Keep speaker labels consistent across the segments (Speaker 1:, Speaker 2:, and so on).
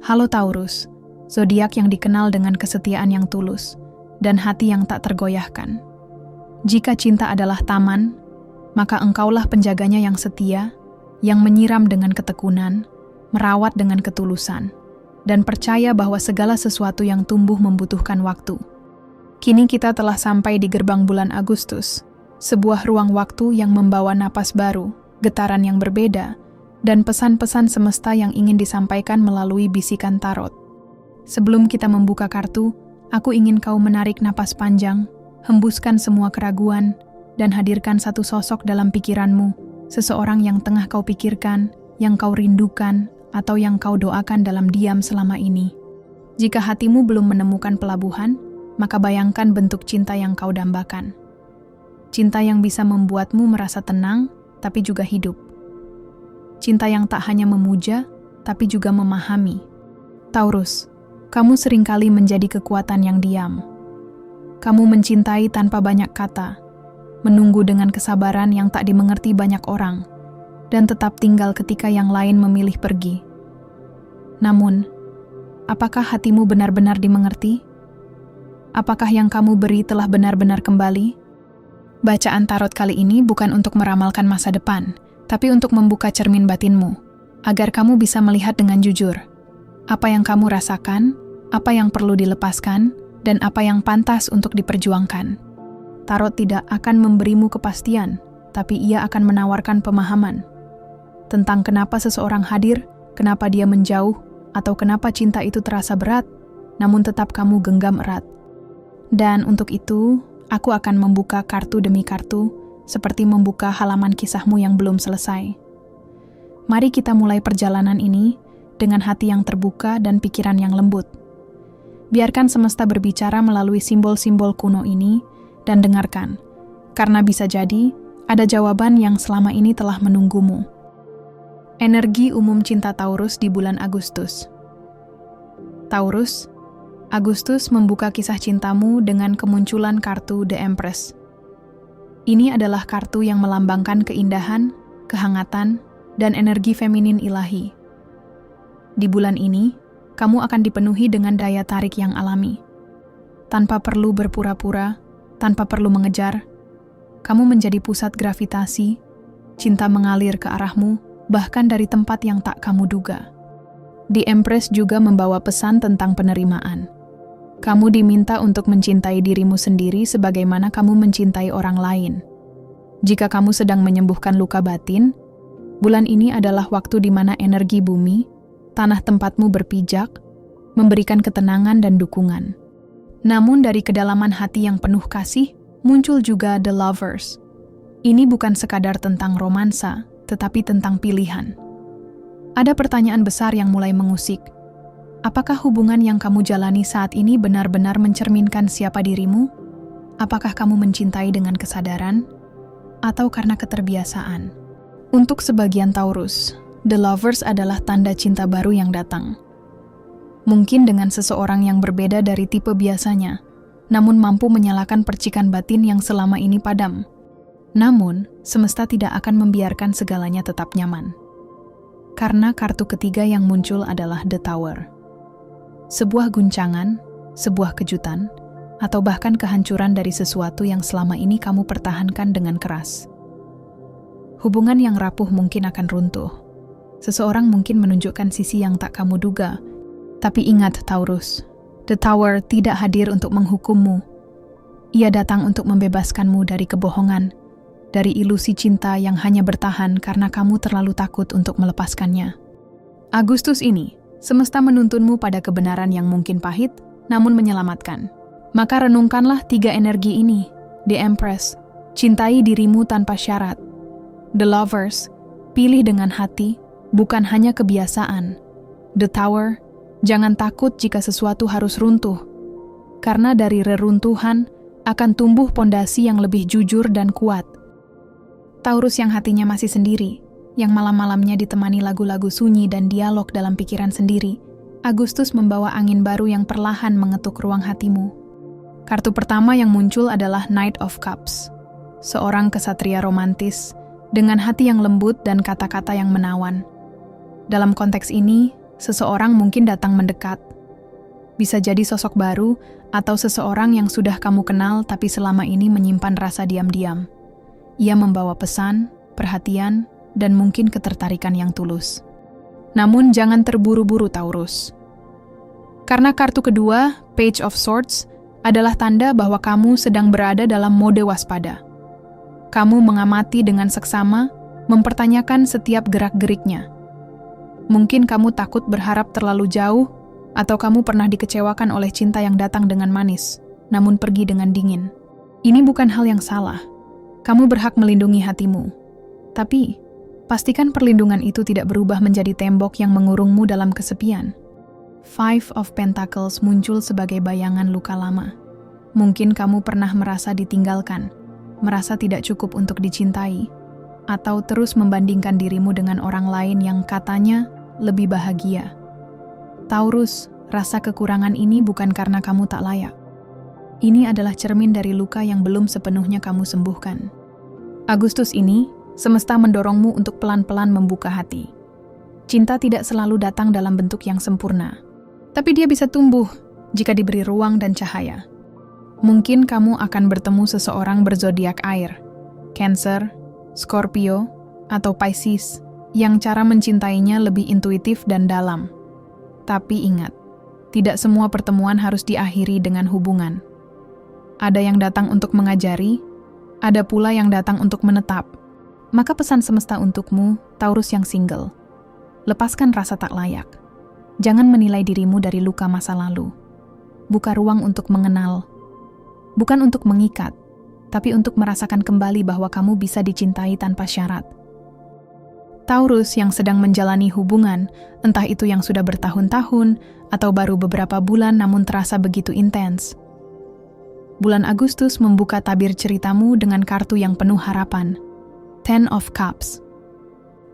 Speaker 1: Halo Taurus, zodiak yang dikenal dengan kesetiaan yang tulus dan hati yang tak tergoyahkan. Jika cinta adalah taman, maka engkaulah penjaganya yang setia, yang menyiram dengan ketekunan, merawat dengan ketulusan, dan percaya bahwa segala sesuatu yang tumbuh membutuhkan waktu. Kini kita telah sampai di gerbang bulan Agustus, sebuah ruang waktu yang membawa napas baru, getaran yang berbeda, dan pesan-pesan semesta yang ingin disampaikan melalui bisikan tarot. Sebelum kita membuka kartu, aku ingin kau menarik napas panjang, hembuskan semua keraguan, dan hadirkan satu sosok dalam pikiranmu, seseorang yang tengah kau pikirkan, yang kau rindukan, atau yang kau doakan dalam diam selama ini. Jika hatimu belum menemukan pelabuhan, maka bayangkan bentuk cinta yang kau dambakan. Cinta yang bisa membuatmu merasa tenang, tapi juga hidup. Cinta yang tak hanya memuja, tapi juga memahami. Taurus, kamu seringkali menjadi kekuatan yang diam. Kamu mencintai tanpa banyak kata, menunggu dengan kesabaran yang tak dimengerti banyak orang, dan tetap tinggal ketika yang lain memilih pergi. Namun, apakah hatimu benar-benar dimengerti? Apakah yang kamu beri telah benar-benar kembali? Bacaan tarot kali ini bukan untuk meramalkan masa depan, tapi untuk membuka cermin batinmu, agar kamu bisa melihat dengan jujur apa yang kamu rasakan, apa yang perlu dilepaskan, dan apa yang pantas untuk diperjuangkan. Tarot tidak akan memberimu kepastian, tapi ia akan menawarkan pemahaman tentang kenapa seseorang hadir, kenapa dia menjauh, atau kenapa cinta itu terasa berat, namun tetap kamu genggam erat. Dan untuk itu, aku akan membuka kartu demi kartu, seperti membuka halaman kisahmu yang belum selesai. Mari kita mulai perjalanan ini dengan hati yang terbuka dan pikiran yang lembut. Biarkan semesta berbicara melalui simbol-simbol kuno ini dan dengarkan, karena bisa jadi ada jawaban yang selama ini telah menunggumu. Energi umum cinta Taurus di bulan Agustus. Taurus, Agustus membuka kisah cintamu dengan kemunculan kartu The Empress. Ini adalah kartu yang melambangkan keindahan, kehangatan, dan energi feminin ilahi. Di bulan ini, kamu akan dipenuhi dengan daya tarik yang alami. Tanpa perlu berpura-pura, tanpa perlu mengejar, kamu menjadi pusat gravitasi, cinta mengalir ke arahmu, bahkan dari tempat yang tak kamu duga. The Empress juga membawa pesan tentang penerimaan. Kamu diminta untuk mencintai dirimu sendiri sebagaimana kamu mencintai orang lain. Jika kamu sedang menyembuhkan luka batin, bulan ini adalah waktu di mana energi bumi, tanah tempatmu berpijak, memberikan ketenangan dan dukungan. Namun dari kedalaman hati yang penuh kasih, muncul juga The Lovers. Ini bukan sekadar tentang romansa, tetapi tentang pilihan. Ada pertanyaan besar yang mulai mengusik. Apakah hubungan yang kamu jalani saat ini benar-benar mencerminkan siapa dirimu? Apakah kamu mencintai dengan kesadaran? Atau karena keterbiasaan? Untuk sebagian Taurus, The Lovers adalah tanda cinta baru yang datang. Mungkin dengan seseorang yang berbeda dari tipe biasanya, namun mampu menyalakan percikan batin yang selama ini padam. Namun, semesta tidak akan membiarkan segalanya tetap nyaman. Karena kartu ketiga yang muncul adalah The Tower. Sebuah guncangan, sebuah kejutan, atau bahkan kehancuran dari sesuatu yang selama ini kamu pertahankan dengan keras. Hubungan yang rapuh mungkin akan runtuh. Seseorang mungkin menunjukkan sisi yang tak kamu duga. Tapi ingat Taurus, The Tower tidak hadir untuk menghukummu. Ia datang untuk membebaskanmu dari kebohongan, dari ilusi cinta yang hanya bertahan karena kamu terlalu takut untuk melepaskannya. Agustus ini, semesta menuntunmu pada kebenaran yang mungkin pahit, namun menyelamatkan. Maka renungkanlah tiga energi ini. The Empress, cintai dirimu tanpa syarat. The Lovers, pilih dengan hati, bukan hanya kebiasaan. The Tower, jangan takut jika sesuatu harus runtuh. Karena dari reruntuhan akan tumbuh pondasi yang lebih jujur dan kuat. Taurus yang hatinya masih sendiri, yang malam-malamnya ditemani lagu-lagu sunyi dan dialog dalam pikiran sendiri, Agustus membawa angin baru yang perlahan mengetuk ruang hatimu. Kartu pertama yang muncul adalah Knight of Cups, seorang kesatria romantis dengan hati yang lembut dan kata-kata yang menawan. Dalam konteks ini, seseorang mungkin datang mendekat. Bisa jadi sosok baru atau seseorang yang sudah kamu kenal tapi selama ini menyimpan rasa diam-diam. Ia membawa pesan, perhatian, dan mungkin ketertarikan yang tulus. Namun jangan terburu-buru Taurus. Karena kartu kedua, Page of Swords, adalah tanda bahwa kamu sedang berada dalam mode waspada. Kamu mengamati dengan seksama, mempertanyakan setiap gerak-geriknya. Mungkin kamu takut berharap terlalu jauh, atau kamu pernah dikecewakan oleh cinta yang datang dengan manis, namun pergi dengan dingin. Ini bukan hal yang salah. Kamu berhak melindungi hatimu. Tapi, pastikan perlindungan itu tidak berubah menjadi tembok yang mengurungmu dalam kesepian. Five of Pentacles muncul sebagai bayangan luka lama. Mungkin kamu pernah merasa ditinggalkan, merasa tidak cukup untuk dicintai, atau terus membandingkan dirimu dengan orang lain yang katanya lebih bahagia. Taurus, rasa kekurangan ini bukan karena kamu tak layak. Ini adalah cermin dari luka yang belum sepenuhnya kamu sembuhkan. Agustus ini, semesta mendorongmu untuk pelan-pelan membuka hati. Cinta tidak selalu datang dalam bentuk yang sempurna, tapi dia bisa tumbuh jika diberi ruang dan cahaya. Mungkin kamu akan bertemu seseorang berzodiak air, Cancer, Scorpio, atau Pisces, yang cara mencintainya lebih intuitif dan dalam. Tapi ingat, tidak semua pertemuan harus diakhiri dengan hubungan. Ada yang datang untuk mengajari, ada pula yang datang untuk menetap. Maka pesan semesta untukmu, Taurus yang single. Lepaskan rasa tak layak. Jangan menilai dirimu dari luka masa lalu. Buka ruang untuk mengenal. Bukan untuk mengikat, tapi untuk merasakan kembali bahwa kamu bisa dicintai tanpa syarat. Taurus yang sedang menjalani hubungan, entah itu yang sudah bertahun-tahun atau baru beberapa bulan namun terasa begitu intens. Bulan Agustus membuka tabir ceritamu dengan kartu yang penuh harapan. Ten of Cups.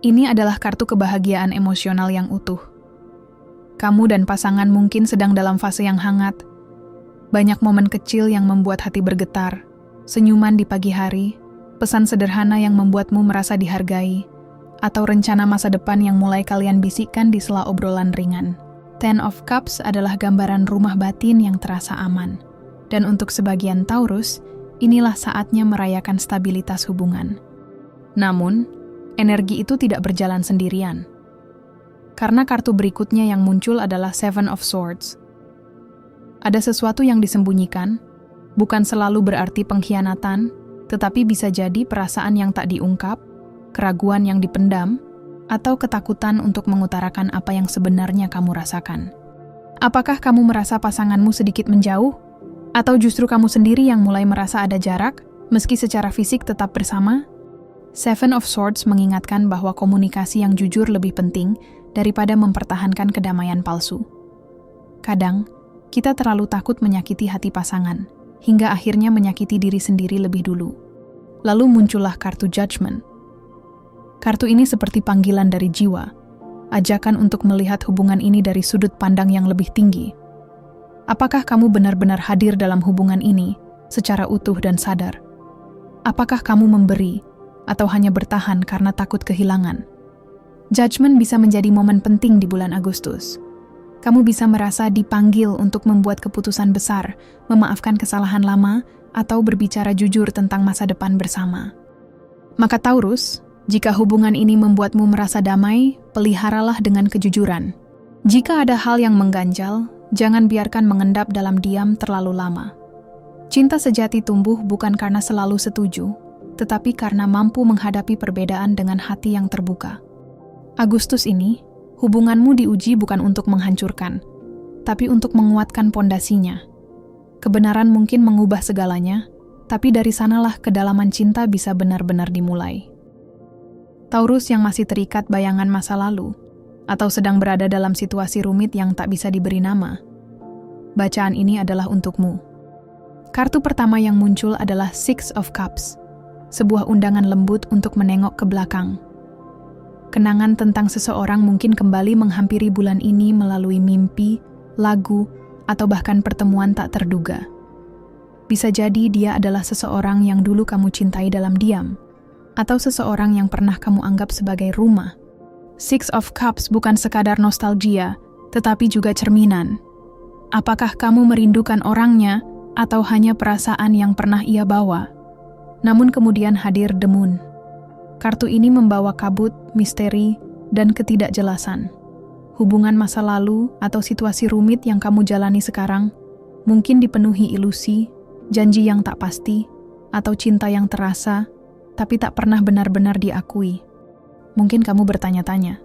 Speaker 1: Ini adalah kartu kebahagiaan emosional yang utuh. Kamu dan pasangan mungkin sedang dalam fase yang hangat. Banyak momen kecil yang membuat hati bergetar, senyuman di pagi hari, pesan sederhana yang membuatmu merasa dihargai, atau rencana masa depan yang mulai kalian bisikkan di sela obrolan ringan. Ten of Cups adalah gambaran rumah batin yang terasa aman. Dan untuk sebagian Taurus, inilah saatnya merayakan stabilitas hubungan. Namun, energi itu tidak berjalan sendirian. Karena kartu berikutnya yang muncul adalah Seven of Swords. Ada sesuatu yang disembunyikan, bukan selalu berarti pengkhianatan, tetapi bisa jadi perasaan yang tak diungkap, keraguan yang dipendam, atau ketakutan untuk mengutarakan apa yang sebenarnya kamu rasakan. Apakah kamu merasa pasanganmu sedikit menjauh? Atau justru kamu sendiri yang mulai merasa ada jarak, meski secara fisik tetap bersama? Seven of Swords mengingatkan bahwa komunikasi yang jujur lebih penting daripada mempertahankan kedamaian palsu. Kadang, kita terlalu takut menyakiti hati pasangan, hingga akhirnya menyakiti diri sendiri lebih dulu. Lalu muncullah kartu Judgment. Kartu ini seperti panggilan dari jiwa, ajakan untuk melihat hubungan ini dari sudut pandang yang lebih tinggi. Apakah kamu benar-benar hadir dalam hubungan ini secara utuh dan sadar? Apakah kamu memberi atau hanya bertahan karena takut kehilangan? Judgment bisa menjadi momen penting di bulan Agustus. Kamu bisa merasa dipanggil untuk membuat keputusan besar, memaafkan kesalahan lama, atau berbicara jujur tentang masa depan bersama. Maka Taurus, jika hubungan ini membuatmu merasa damai, peliharalah dengan kejujuran. Jika ada hal yang mengganjal, jangan biarkan mengendap dalam diam terlalu lama. Cinta sejati tumbuh bukan karena selalu setuju, tetapi karena mampu menghadapi perbedaan dengan hati yang terbuka. Agustus ini, hubunganmu diuji bukan untuk menghancurkan, tapi untuk menguatkan pondasinya. Kebenaran mungkin mengubah segalanya, tapi dari sanalah kedalaman cinta bisa benar-benar dimulai. Taurus yang masih terikat bayangan masa lalu, atau sedang berada dalam situasi rumit yang tak bisa diberi nama, bacaan ini adalah untukmu. Kartu pertama yang muncul adalah Six of Cups, sebuah undangan lembut untuk menengok ke belakang. Kenangan tentang seseorang mungkin kembali menghampiri bulan ini melalui mimpi, lagu, atau bahkan pertemuan tak terduga. Bisa jadi dia adalah seseorang yang dulu kamu cintai dalam diam, atau seseorang yang pernah kamu anggap sebagai rumah. Six of Cups bukan sekadar nostalgia, tetapi juga cerminan. Apakah kamu merindukan orangnya atau hanya perasaan yang pernah ia bawa? Namun kemudian hadir The Moon. Kartu ini membawa kabut, misteri, dan ketidakjelasan. Hubungan masa lalu atau situasi rumit yang kamu jalani sekarang mungkin dipenuhi ilusi, janji yang tak pasti, atau cinta yang terasa, tapi tak pernah benar-benar diakui. Mungkin kamu bertanya-tanya,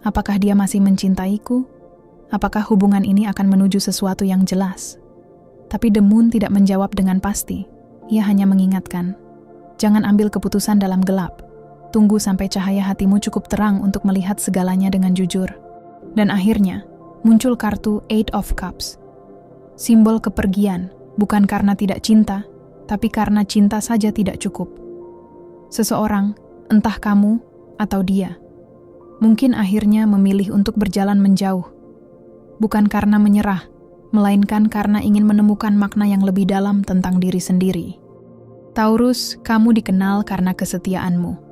Speaker 1: apakah dia masih mencintaiku? Apakah hubungan ini akan menuju sesuatu yang jelas? Tapi The Moon tidak menjawab dengan pasti. Ia hanya mengingatkan, jangan ambil keputusan dalam gelap. Tunggu sampai cahaya hatimu cukup terang untuk melihat segalanya dengan jujur. Dan akhirnya, muncul kartu Eight of Cups. Simbol kepergian, bukan karena tidak cinta, tapi karena cinta saja tidak cukup. Seseorang, entah kamu atau dia, mungkin akhirnya memilih untuk berjalan menjauh. Bukan karena menyerah, melainkan karena ingin menemukan makna yang lebih dalam tentang diri sendiri. Taurus, kamu dikenal karena kesetiaanmu.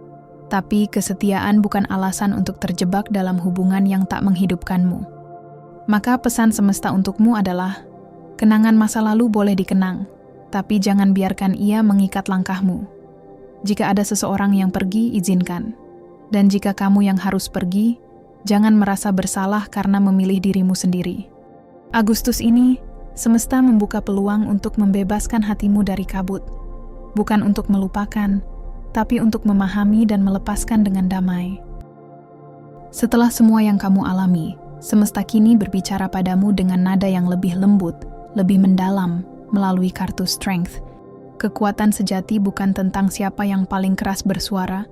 Speaker 1: Tapi kesetiaan bukan alasan untuk terjebak dalam hubungan yang tak menghidupkanmu. Maka pesan semesta untukmu adalah, kenangan masa lalu boleh dikenang, tapi jangan biarkan ia mengikat langkahmu. Jika ada seseorang yang pergi, izinkan. Dan jika kamu yang harus pergi, jangan merasa bersalah karena memilih dirimu sendiri. Agustus ini, semesta membuka peluang untuk membebaskan hatimu dari kabut. Bukan untuk melupakan, tapi untuk memahami dan melepaskan dengan damai. Setelah semua yang kamu alami, semesta kini berbicara padamu dengan nada yang lebih lembut, lebih mendalam, melalui kartu Strength. Kekuatan sejati bukan tentang siapa yang paling keras bersuara,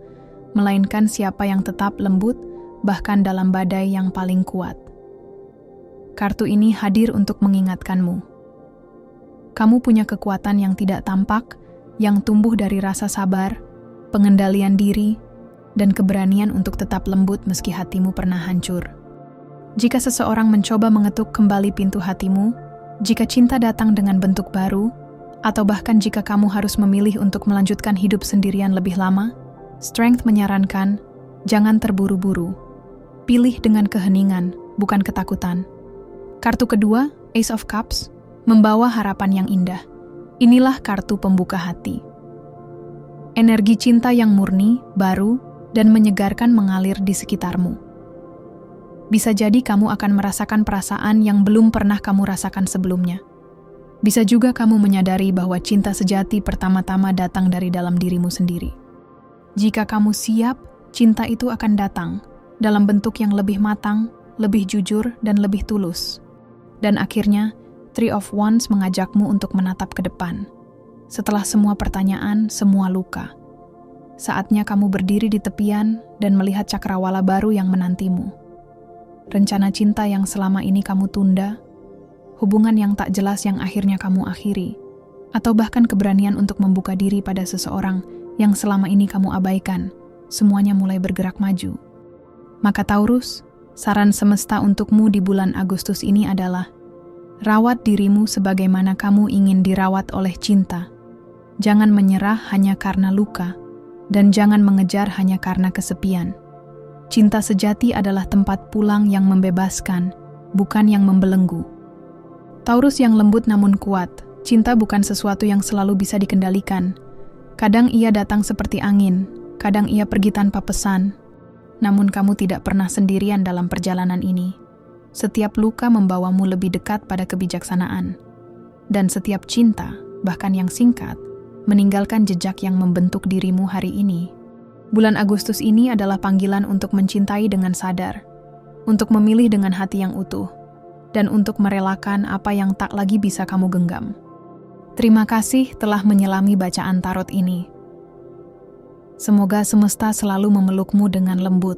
Speaker 1: melainkan siapa yang tetap lembut, bahkan dalam badai yang paling kuat. Kartu ini hadir untuk mengingatkanmu. Kamu punya kekuatan yang tidak tampak, yang tumbuh dari rasa sabar, pengendalian diri, dan keberanian untuk tetap lembut meski hatimu pernah hancur. Jika seseorang mencoba mengetuk kembali pintu hatimu, jika cinta datang dengan bentuk baru, atau bahkan jika kamu harus memilih untuk melanjutkan hidup sendirian lebih lama, Strength menyarankan, jangan terburu-buru. Pilih dengan keheningan, bukan ketakutan. Kartu kedua, Ace of Cups, membawa harapan yang indah. Inilah kartu pembuka hati. Energi cinta yang murni, baru, dan menyegarkan mengalir di sekitarmu. Bisa jadi kamu akan merasakan perasaan yang belum pernah kamu rasakan sebelumnya. Bisa juga kamu menyadari bahwa cinta sejati pertama-tama datang dari dalam dirimu sendiri. Jika kamu siap, cinta itu akan datang dalam bentuk yang lebih matang, lebih jujur, dan lebih tulus. Dan akhirnya, Three of Wands mengajakmu untuk menatap ke depan. Setelah semua pertanyaan, semua luka. Saatnya kamu berdiri di tepian dan melihat cakrawala baru yang menantimu. Rencana cinta yang selama ini kamu tunda, hubungan yang tak jelas yang akhirnya kamu akhiri, atau bahkan keberanian untuk membuka diri pada seseorang yang selama ini kamu abaikan, semuanya mulai bergerak maju. Maka Taurus, saran semesta untukmu di bulan Agustus ini adalah, rawat dirimu sebagaimana kamu ingin dirawat oleh cinta. Jangan menyerah hanya karena luka, dan jangan mengejar hanya karena kesepian. Cinta sejati adalah tempat pulang yang membebaskan, bukan yang membelenggu. Taurus yang lembut namun kuat, cinta bukan sesuatu yang selalu bisa dikendalikan. Kadang ia datang seperti angin, kadang ia pergi tanpa pesan. Namun kamu tidak pernah sendirian dalam perjalanan ini. Setiap luka membawamu lebih dekat pada kebijaksanaan. Dan setiap cinta, bahkan yang singkat, meninggalkan jejak yang membentuk dirimu hari ini. Bulan Agustus ini adalah panggilan untuk mencintai dengan sadar, untuk memilih dengan hati yang utuh, dan untuk merelakan apa yang tak lagi bisa kamu genggam. Terima kasih telah menyelami bacaan tarot ini. Semoga semesta selalu memelukmu dengan lembut,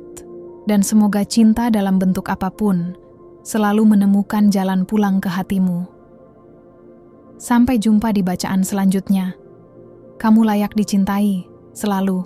Speaker 1: dan semoga cinta dalam bentuk apapun selalu menemukan jalan pulang ke hatimu. Sampai jumpa di bacaan selanjutnya. Kamu layak dicintai, selalu.